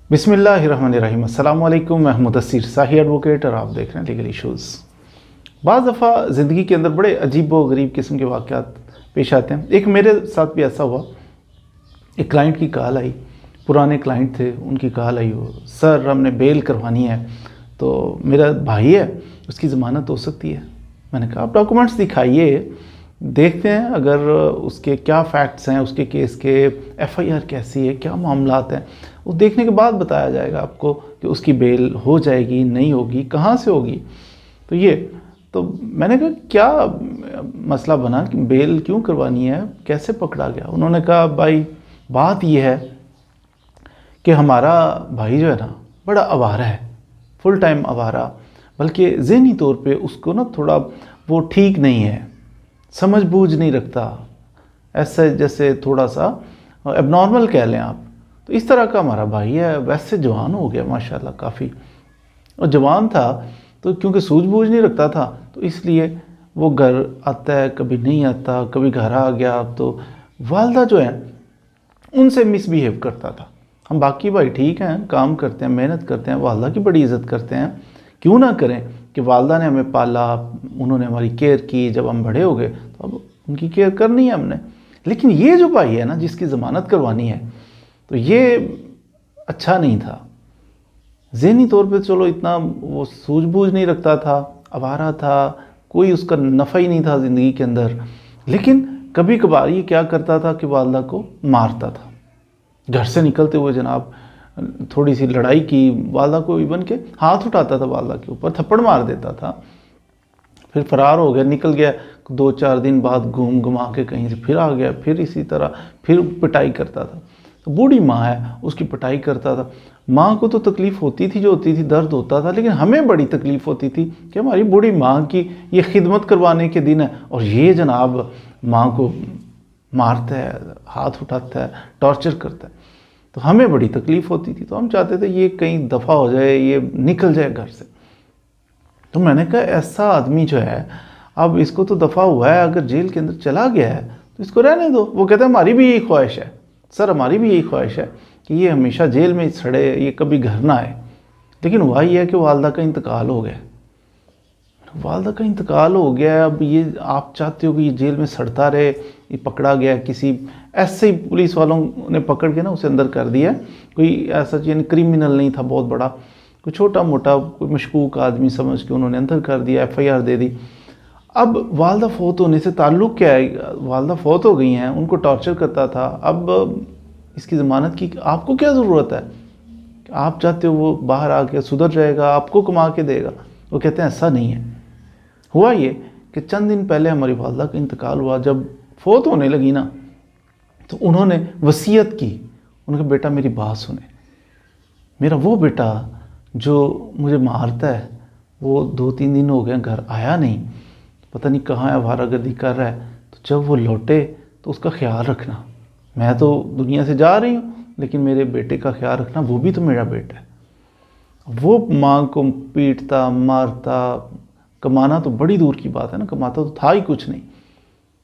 बिस्मिल्लाहिर्रहमानिर्रहीम। अस्सलाम वालेकुम। मैं मुदस्सिर साही एडवोकेट और आप देख रहे हैं लीगल इशूज़। बाज़ दफ़ा ज़िंदगी के अंदर बड़े अजीब व गरीब किस्म के वाक़यात पेश आते हैं। एक मेरे साथ भी ऐसा हुआ। एक क्लाइंट की कॉल आई, पुराने क्लाइंट थे, उनकी कॉल आई, वो सर हमने बेल करवानी है, तो मेरा भाई है, उसकी ज़मानत हो सकती है। मैंने कहा आप डॉक्यूमेंट्स दिखाइए, देखते हैं अगर उसके क्या फैक्ट्स हैं, उसके केस के, एफआईआर कैसी है, क्या मामलात हैं, वो देखने के बाद बताया जाएगा आपको कि उसकी बेल हो जाएगी नहीं होगी, कहाँ से होगी। तो मैंने कहा क्या मसला बना कि बेल क्यों करवानी है, कैसे पकड़ा गया। उन्होंने कहा भाई बात ये है कि हमारा भाई जो है ना बड़ा आवारा है, फुल टाइम आवारा, बल्कि ज़हनी तौर पे उसको ना थोड़ा वो ठीक नहीं है, समझ बूझ नहीं रखता, ऐसे जैसे थोड़ा सा एबनॉर्मल कह लें आप। तो इस तरह का हमारा भाई है। वैसे जवान हो गया माशाल्लाह काफ़ी, और जवान था तो क्योंकि सूझबूझ नहीं रखता था तो इसलिए वो घर आता है, कभी नहीं आता, कभी घर आ गया तो वालदा जो है उनसे मिसबिहेव करता था। हम बाकी भाई ठीक हैं, काम करते हैं, मेहनत करते हैं, वालदा की बड़ी इज़्ज़त करते हैं, क्यों ना करें कि वालदा ने हमें पाला, उन्होंने हमारी केयर की, जब हम बड़े हो गए तो अब उनकी केयर करनी है हमने। लेकिन ये जो भाई है ना जिसकी ज़मानत करवानी है, तो ये अच्छा नहीं था। ज़हनी तौर पे चलो इतना वो सूझबूझ नहीं रखता था, आवारा था, कोई उसका नफ़ा ही नहीं था ज़िंदगी के अंदर। लेकिन कभी कभार ये क्या करता था कि वालदा को मारता था। घर से निकलते हुए जनाब थोड़ी सी लड़ाई की, वालदा को इवन के हाथ उठाता था, वालदा के ऊपर थप्पड़ मार देता था, फिर फरार हो गया, निकल गया। 2-4 दिन बाद घूम घुमा के कहीं से फिर आ गया, फिर इसी तरह फिर पिटाई करता था। तो बूढ़ी माँ है, उसकी पिटाई करता था। माँ को तो तकलीफ़ होती थी जो होती थी, दर्द होता था, लेकिन हमें बड़ी तकलीफ़ होती थी कि हमारी बूढ़ी माँ की ये खिदमत करवाने के दिन है और ये जनाब माँ को मारता है, हाथ उठाता है, टॉर्चर करता है। तो हमें बड़ी तकलीफ़ होती थी, तो हम चाहते थे ये कहीं दफ़ा हो जाए, ये निकल जाए घर से। तो मैंने कहा ऐसा आदमी जो है, अब इसको तो दफ़ा हुआ है, अगर जेल के अंदर चला गया है तो इसको रहने दो। वो कहता है हमारी भी यही ख्वाहिश है सर, हमारी भी यही ख्वाहिश है कि ये हमेशा जेल में सड़े, ये कभी घर ना आए। लेकिन हुआ ये है कि वालदा का इंतकाल हो गया, वालदा का इंतकाल हो गया। अब ये आप चाहते हो कि ये जेल में सड़ता रहे, ये पकड़ा गया किसी ऐसे ही पुलिस वालों ने पकड़ के ना उसे अंदर कर दिया। कोई ऐसा यानी क्रिमिनल नहीं था बहुत बड़ा, कोई छोटा मोटा कोई मशकूक आदमी समझ के उन्होंने अंदर कर दिया, एफआईआर दे दी। अब वालदा फौत होने से ताल्लुक़ क्या है, वालदा फौत हो गई हैं, उनको टॉर्चर करता था, अब इसकी ज़मानत की आपको क्या ज़रूरत है? आप चाहते हो वो बाहर आके सुधर जाएगा, आपको कमा के देगा। वो कहते हैं ऐसा नहीं है। हुआ ये कि चंद दिन पहले हमारी वालदा का इंतकाल हुआ, जब फौत होने लगी ना तो उन्होंने वसीयत की, उनका बेटा मेरी बात सुने, मेरा वो बेटा जो मुझे मारता है वो 2-3 दिन हो गए घर आया नहीं, पता नहीं कहाँ है, आवारागर्दी कर रहा है, तो जब वो लौटे तो उसका ख्याल रखना। मैं तो दुनिया से जा रही हूँ लेकिन मेरे बेटे का ख्याल रखना, वो भी तो मेरा बेटा है। वो माँ को पीटता मारता, कमाना तो बड़ी दूर की बात है ना, कमाता तो था ही कुछ नहीं।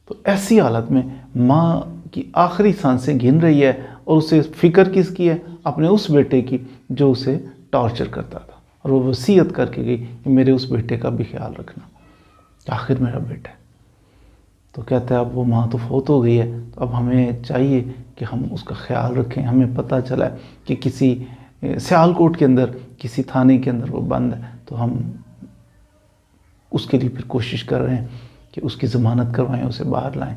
तो ऐसी हालत में माँ की आखिरी सांसें गिन रही है और उसे फ़िक्र किसकी है? अपने उस बेटे की जो उसे टॉर्चर करता था, और वो वसीयत करके गई कि मेरे उस बेटे का भी ख्याल रखना, आखिर मेरा बेटा है। तो कहता है अब वो माँ तो फौत हो गई है, तो अब हमें चाहिए कि हम उसका ख्याल रखें। हमें पता चला है कि किसी सियालकोट के अंदर किसी थाने के अंदर वो बंद है, तो हम उसके लिए फिर कोशिश कर रहे हैं कि उसकी ज़मानत करवाएं, उसे बाहर लाएं,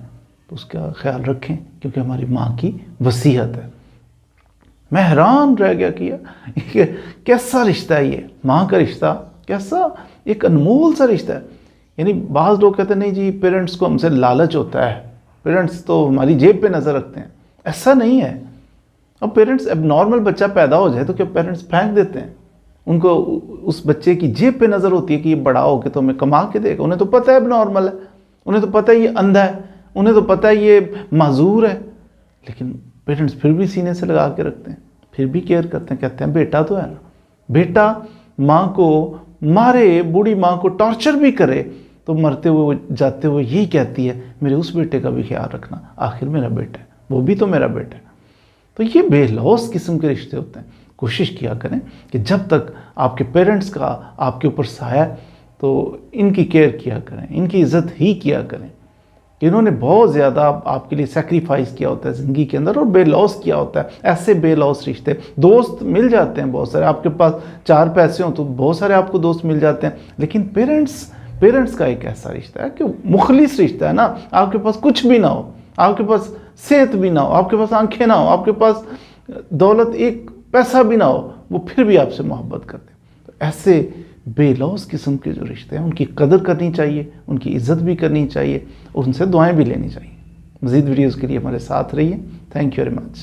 तो उसका ख्याल रखें क्योंकि हमारी माँ की वसीयत है। मैं हैरान रह गया कि कैसा रिश्ता है ये, माँ का रिश्ता, कैसा एक अनमोल सा रिश्ता है। यानी बाज़ लोग कहते हैं नहीं जी पेरेंट्स को हमसे लालच होता है, पेरेंट्स तो हमारी जेब पे नज़र रखते हैं। ऐसा नहीं है। अब पेरेंट्स एबनॉर्मल बच्चा पैदा हो जाए तो क्या पेरेंट्स फेंक देते हैं? उनको उस बच्चे की जेब पे नज़र होती है कि ये बड़ा हो के तो हमें कमा के देगा। उन्हें तो पता है एबनॉर्मल है, उन्हें तो पता है ये अंधा है, उन्हें तो पता है ये माजूर है, लेकिन पेरेंट्स फिर भी सीने से लगा के रखते हैं, फिर भी केयर करते हैं। कहते हैं बेटा तो है ना, बेटा माँ को मारे, बूढ़ी माँ को टॉर्चर भी करे तो मरते हुए जाते हुए यही कहती है मेरे उस बेटे का भी ख्याल रखना, आखिर मेरा बेटा है, वो भी तो मेरा बेटा है। तो ये बेलौस किस्म के रिश्ते होते हैं। कोशिश किया करें कि जब तक आपके पेरेंट्स का आपके ऊपर साया है तो इनकी केयर किया करें, इनकी इज़्ज़त ही किया करें। इन्होंने बहुत ज़्यादा आपके लिए सेक्रीफाइस किया होता है ज़िंदगी के अंदर और बेलौस किया होता है। ऐसे बेलौस रिश्ते, दोस्त मिल जाते हैं बहुत सारे, आपके पास 4 पैसे हों तो बहुत सारे आपको दोस्त मिल जाते हैं, लेकिन पेरेंट्स का एक ऐसा रिश्ता है कि मुखलिस रिश्ता है ना। आपके पास कुछ भी ना हो, आपके पास सेहत भी ना हो, आपके पास आंखें ना हो, आपके पास दौलत एक पैसा भी ना हो, वो फिर भी आपसे मोहब्बत करते हैं। तो ऐसे बेलौस किस्म के जो रिश्ते हैं उनकी कदर करनी चाहिए, उनकी इज़्ज़त भी करनी चाहिए और उनसे दुआएं भी लेनी चाहिए। मज़ीद वीडियोज़ के लिए हमारे साथ रहिए। Thank you very much.